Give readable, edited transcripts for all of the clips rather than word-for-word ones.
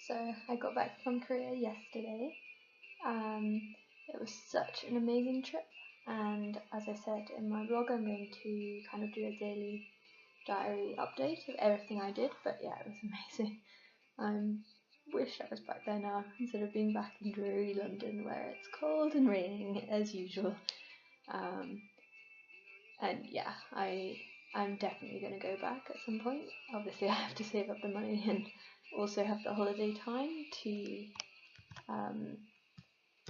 So I got back from Korea yesterday. It was such an amazing trip, and as I said in my blog, I'm going to kind of do a daily diary update of everything I did. But yeah, it was amazing. I wish I was back there now instead of being back in dreary London where it's cold and raining as usual. And yeah, I'm definitely going to go back at some point. Obviously I have to save up the money and also have the holiday time to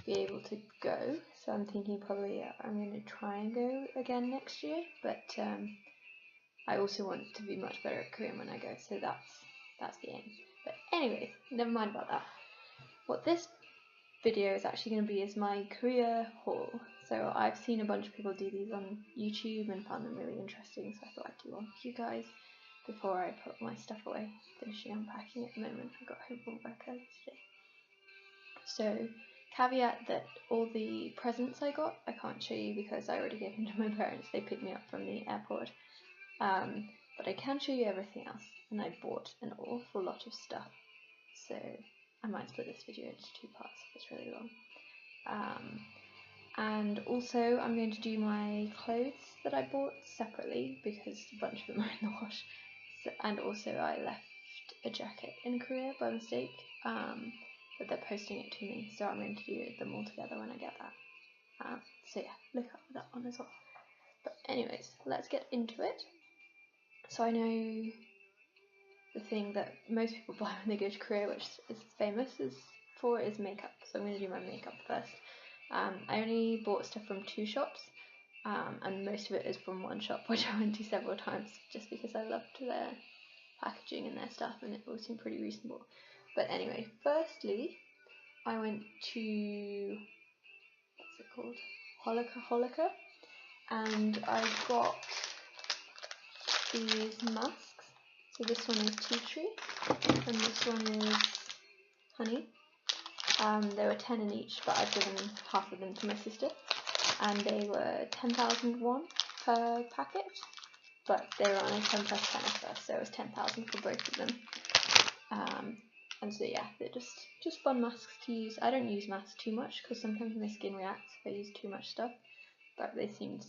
be able to go. So I'm thinking probably I'm going to try and go again next year, but I also want to be much better at Korean when I go, so that's the aim. But anyways, never mind about that. What this video is actually going to be is my Korea haul. So I've seen a bunch of people do these on YouTube and found them really interesting, so I thought I'd do one for you guys before I put my stuff away. Finishing unpacking at the moment. I got home from work early today. So caveat that all the presents I got I can't show you because I already gave them to my parents. They picked me up from the airport. But I can show you everything else, and I bought an awful lot of stuff. So I might split this video into 2 parts if it's really long. And also I'm going to do my clothes that I bought separately because a bunch of them are in the wash. So, and also I left a jacket in Korea by mistake, but they're posting it to me, so I'm going to do them all together when I get that. So yeah, look out for that one as well. But anyways, let's get into it. So I know the thing that most people buy when they go to Korea, which is famous is makeup. So I'm going to do my makeup first. I only bought stuff from 2 shops, and most of it is from 1 shop, which I went to several times just because I loved their packaging and their stuff, and it all seemed pretty reasonable. But anyway, firstly, I went to, what's it called? Holika, and I got these masks. So this one is tea tree, and this one is honey. There were 10 in each, but I've given half of them to my sister, and they were 10,000 won per packet, but they were on a 10 plus 10 offer, so it was 10,000 for both of them. And so yeah, they're just fun masks to use. I don't use masks too much because sometimes my skin reacts if I use too much stuff, but they seemed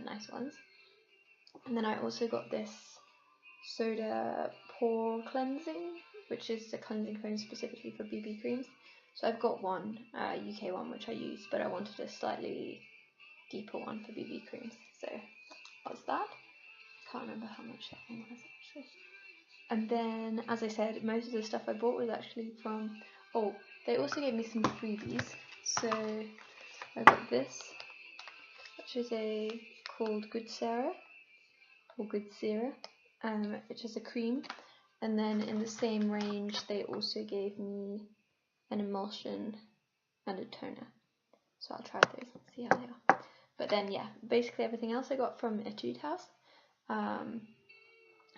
nice ones. And then I also got this Soda Pore Cleansing, which is a cleansing foam specifically for BB creams. So I've got one, UK one, which I use, but I wanted a slightly deeper one for BB creams. So that was that. Can't remember how much that one was actually. And then, as I said, most of the stuff I bought was actually from, oh, they also gave me some freebies. So I got this, which is called Good Sarah, or Good Sera, which is a cream. And then in the same range, they also gave me an emulsion and a toner. So I'll try those and see how they are. But then yeah, basically everything else I got from Etude House,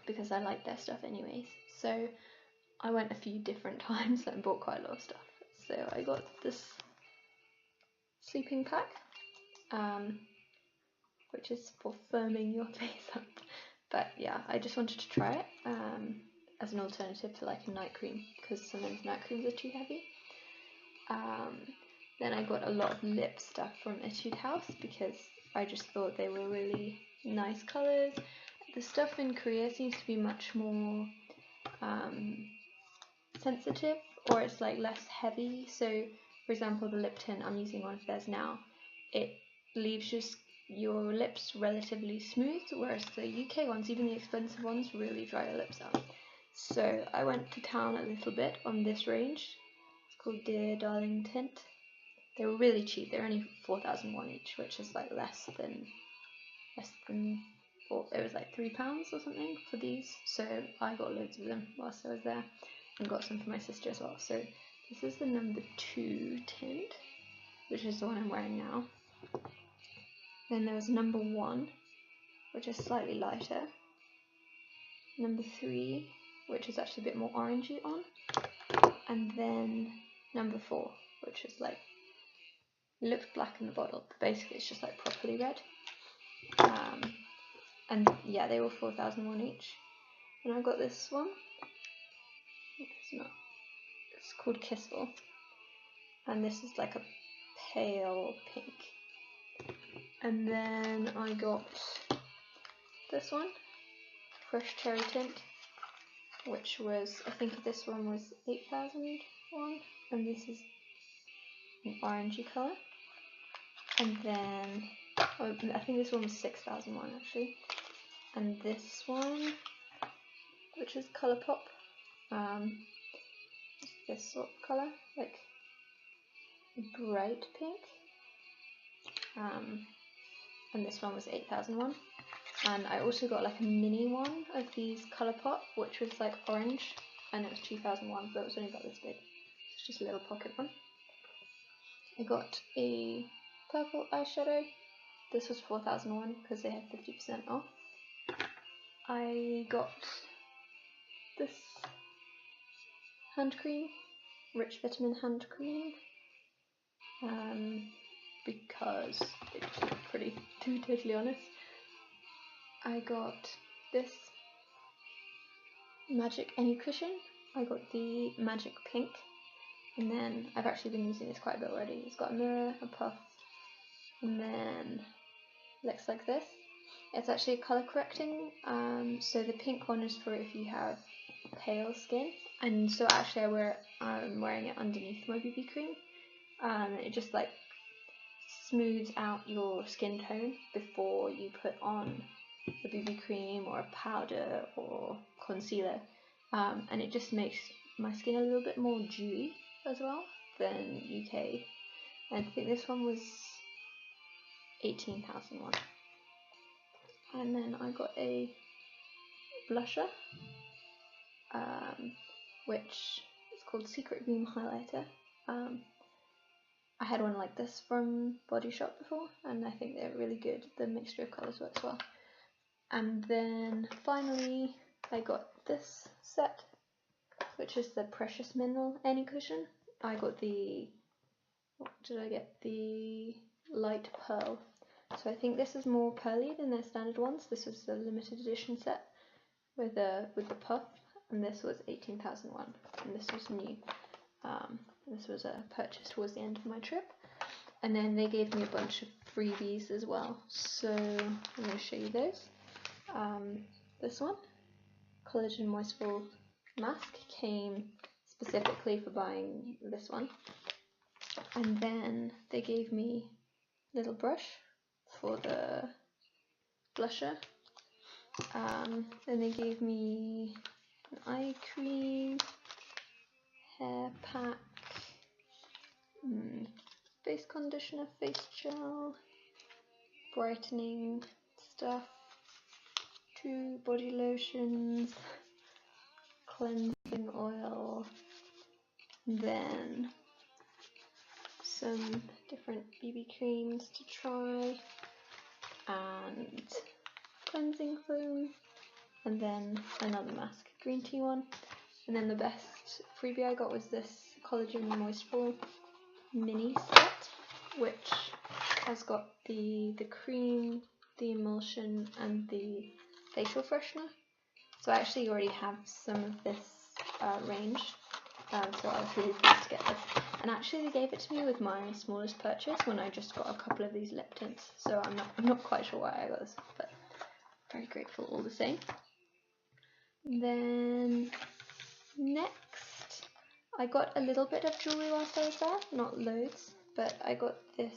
because I like their stuff anyways. So I went a few different times and bought quite a lot of stuff. So I got this sleeping pack, which is for firming your face up. But yeah, I just wanted to try it as an alternative to like a night cream, because sometimes night creams are too heavy. Then I got a lot of lip stuff from Etude House because I just thought they were really nice colours. The stuff in Korea seems to be much more sensitive, or it's like less heavy. So for example, the lip tint, I'm using one of theirs now, it leaves just your lips relatively smooth, whereas the UK ones, even the expensive ones, really dry your lips out. So I went to town a little bit on this range. It's called Dear Darling Tint. They were really cheap. They're only 4,000 won each, which is like less than or it was like £3 or something for these. So I got loads of them whilst I was there, and got some for my sister as well. So this is the number 2 tint, which is the one I'm wearing now. Then there was number 1, which is slightly lighter. Number 3, which is actually a bit more orangey on. And then number 4, which is like, it looks black in the bottle, but basically it's just like properly red. And yeah, they were 4,000 won each. And I got this one. It's called Kissel, and this is like a pale pink. And then I got this one, Fresh Cherry Tint, which was, I think this one was 8,001, and this is an orangey colour. And then, I think this one was 6,001 actually. And this one, which is Colourpop, this sort of colour, like bright pink. And this one was 8,001. And I also got like a mini one of these Colourpop, which was like orange, and it was 2,001, but it was only about this big. It's just a little pocket one. I got a purple eyeshadow. This was 4,001 because they had 50% off. I got this hand cream, Rich Vitamin hand cream, because it just looked pretty, to be totally honest. I got this Magic Any Cushion. I got the Magic Pink, and then I've actually been using this quite a bit already. It's got a mirror, a puff, and then looks like this. It's actually a colour correcting, so the pink one is for if you have pale skin, and so actually I'm wearing it underneath my BB cream. It just like smooths out your skin tone before you put on a BB cream or a powder or concealer, and it just makes my skin a little bit more dewy as well than UK. And I think this one was 18,001. And then I got a blusher, which is called Secret Beam Highlighter. I had one like this from Body Shop before, and I think they're really good. The mixture of colours works well. And then finally I got this set, which is the Precious Mineral Any Cushion. I got the, what did I get? The Light Pearl. So I think this is more pearly than their standard ones. This was the limited edition set with the puff, and this was 18,001, and this was new. This was a purchase towards the end of my trip, and then they gave me a bunch of freebies as well. So I'm going to show you those. This one, Collagen Moistful Mask, came specifically for buying this one, and then they gave me a little brush for the blusher. Then they gave me an eye cream, hair pack, face conditioner, face gel, brightening stuff, 2 body lotions, cleansing oil, then some different BB creams to try, and cleansing foam, and then another mask, green tea one. And then the best freebie I got was this Collagen Moistful mini set, which has got the cream, the emulsion, and the facial freshener. So I actually already have some of this range, so I was really pleased to get this. And actually they gave it to me with my smallest purchase when I just got a couple of these lip tints, so I'm not quite sure why I got this, but very grateful all the same. Then next, I got a little bit of jewellery whilst I was there, not loads, but I got this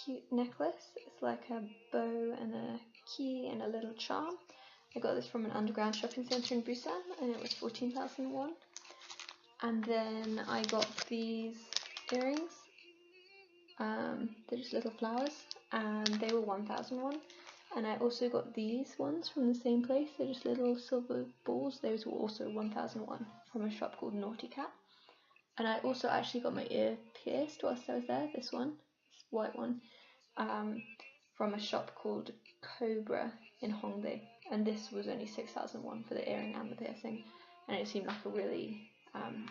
cute necklace. It's like a bow and a key and a little charm. I got this from an underground shopping centre in Busan, and it was 14,001. And then I got these earrings. They're just little flowers, and they were 1,001. And I also got these ones from the same place. They're just little silver balls. Those were also 1,001 from a shop called Naughty Cat. And I also actually got my ear pierced whilst I was there. This one, this white one, from a shop called Cobra in Hongdae. And this was only 6,001 for the earring and the piercing. And it seemed like a really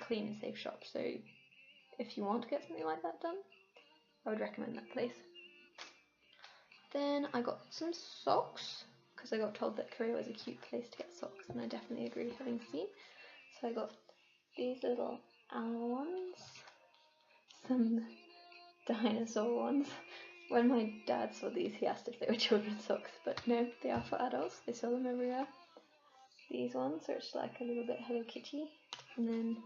clean and safe shop. So if you want to get something like that done, I would recommend that place. Then I got some socks, because I got told that Korea was a cute place to get socks, and I definitely agree, having seen. So I got these little owl ones, some dinosaur ones. When my dad saw these, he asked if they were children's socks, but no, they are for adults. They sell them everywhere. These ones are just like a little bit Hello Kitty, and then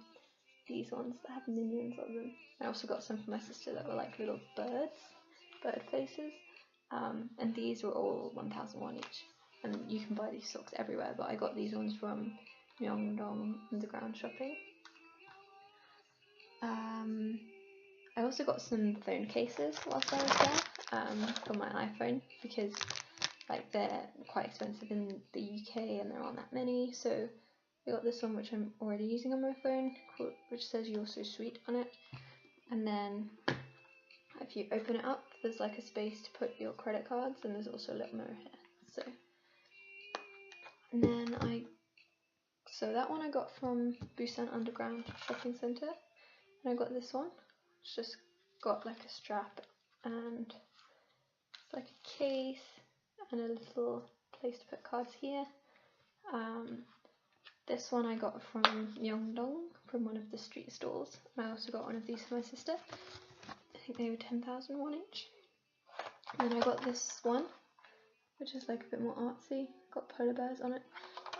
these ones that have minions on them. I also got some for my sister that were like little birds, bird faces, and these were all 1,001 each. And you can buy these socks everywhere, but I got these ones from Myeongdong Underground Shopping. I also got some phone cases whilst I was there for my iPhone, because like they're quite expensive in the UK and there aren't that many, so I got this one which I'm already using on my phone, which says "You're so sweet" on it, and then if you open it up there's like a space to put your credit cards, and there's also a little mirror here. And then that one I got from Busan Underground Shopping Centre, and I got this one. It's just got like a strap and it's like a case and a little place to put cards here. This one I got from Myeongdong, from one of the street stalls. I also got one of these for my sister. I think they were 10,001 each. And then I got this one, which is like a bit more artsy, got polar bears on it.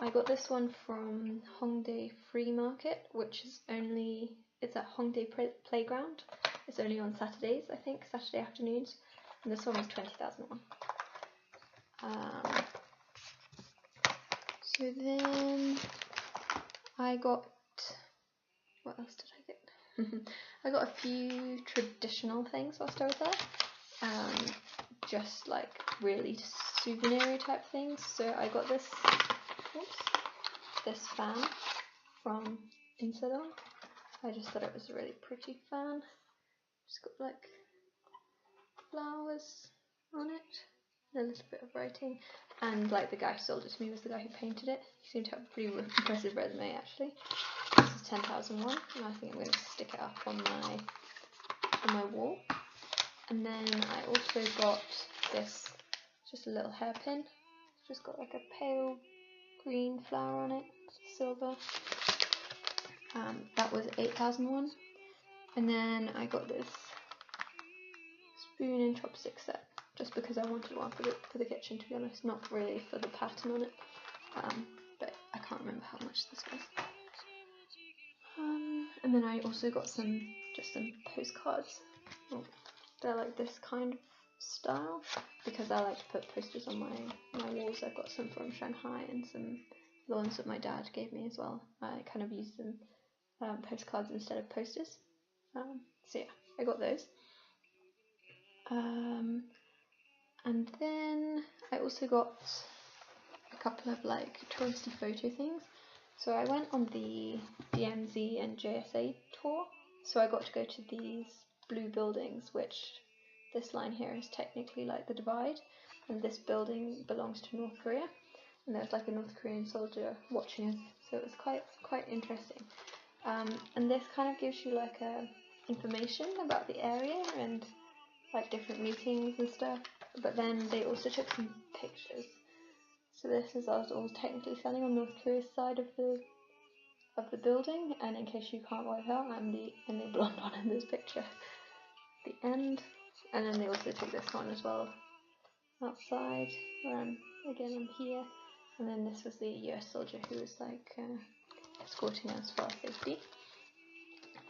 I got this one from Hongdae Free Market, which is it's at Hongdae Playground. It's only on Saturdays, I think, Saturday afternoons. And this one was 20,001. So then I got, what else did I get? I got a few traditional things whilst I was there, just like really souvenir type things. So I got this fan from Insadong. I just thought it was a really pretty fan. Just got like flowers on it, and a little bit of writing, and like the guy who sold it to me was the guy who painted it. He seemed to have a pretty impressive resume actually. This is 10,001, and I think I'm going to stick it up on my wall. And then I also got this, just a little hairpin. It's just got like a pale green flower on it, silver. That was 8,001. And then I got this spoon and chopstick set, just because I wanted one for the kitchen, to be honest, not really for the pattern on it. But I can't remember how much this was. And then I also got some postcards. They're like this kind of style, because I like to put posters on my walls. I've got some from Shanghai and some the ones that my dad gave me as well. I kind of used them postcards instead of posters. So yeah, I got those. And then I also got a couple of like touristy photo things. So I went on the DMZ and JSA tour, so I got to go to these blue buildings, which this line here is technically like the divide, and this building belongs to North Korea, and there's like a North Korean soldier watching us, so it was quite interesting. And this kind of gives you like information about the area and like different meetings and stuff, but then they also took some pictures. So this is us all technically standing on North Korea's side of the building, and in case you can't work out, I'm the only blonde one in this picture. The end, and then they also took this one as well outside, where I'm here, and then this was the US soldier who was like escorting us for our safety.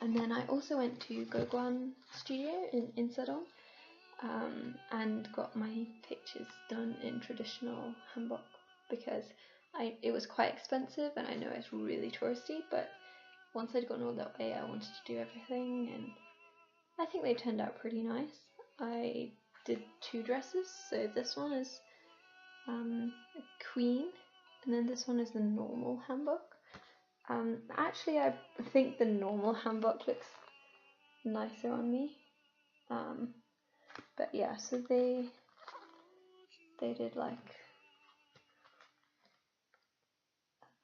And then I also went to Gogwan Studio in Insadong, and got my pictures done in traditional hanbok, because it was quite expensive, and I know it's really touristy, but once I'd gotten all that way, I wanted to do everything, and I think they turned out pretty nice. I did 2 dresses, so this one is a queen, and then this one is the normal hanbok. Actually, I think the normal hanbok looks nicer on me. But yeah, so they did like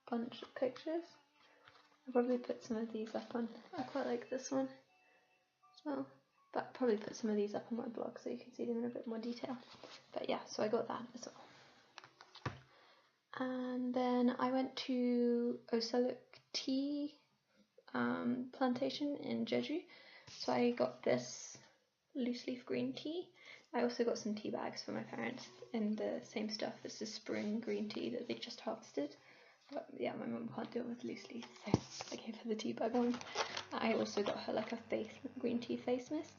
a bunch of pictures. I'll probably put some of these up on, I quite like this one as well, but I'll probably put some of these up on my blog so you can see them in a bit more detail. But yeah, so I got that as well. And then I went to Osaluk Tea plantation in Jeju. So I got this loose leaf green tea. I also got some tea bags for my parents in the same stuff. This is spring green tea that they just harvested. But yeah, my mum can't deal with loose leaf, so I gave her the tea bag one. I also got her like a green tea face mist.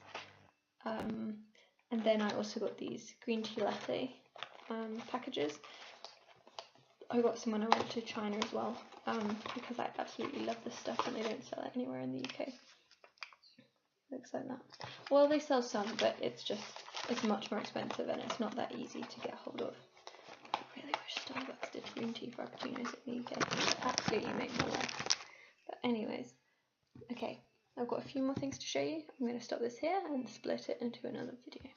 And then I also got these green tea latte packages. I got some when I went to China as well, because I absolutely love this stuff and they don't sell it anywhere in the UK. Looks like that. Well, they sell some, but it's much more expensive and it's not that easy to get hold of. I really wish Starbucks did green tea frappuccinos in the UK. It would absolutely make my life. But anyways, okay, I've got a few more things to show you. I'm going to stop this here and split it into another video.